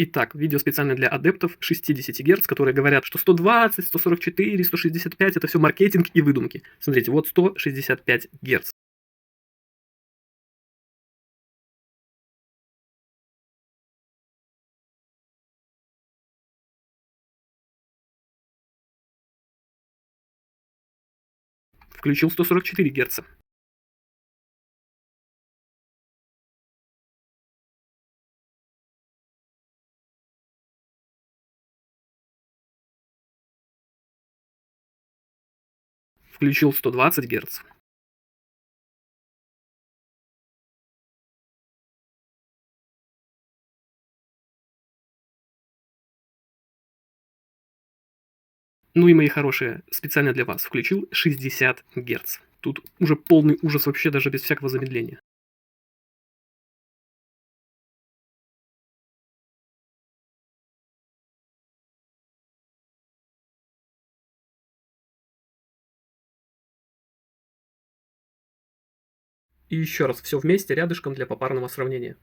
Итак, видео специально для адептов 60 Гц, которые говорят, что 120, 144, 165 это все маркетинг и выдумки. Смотрите, вот 165 Гц. Включил 144 Гц. Включил 120 Гц. Ну и, мои хорошие, специально для вас включил 60 Гц. Тут уже полный ужас вообще даже без всякого замедления. И еще раз, все вместе рядышком для попарного сравнения.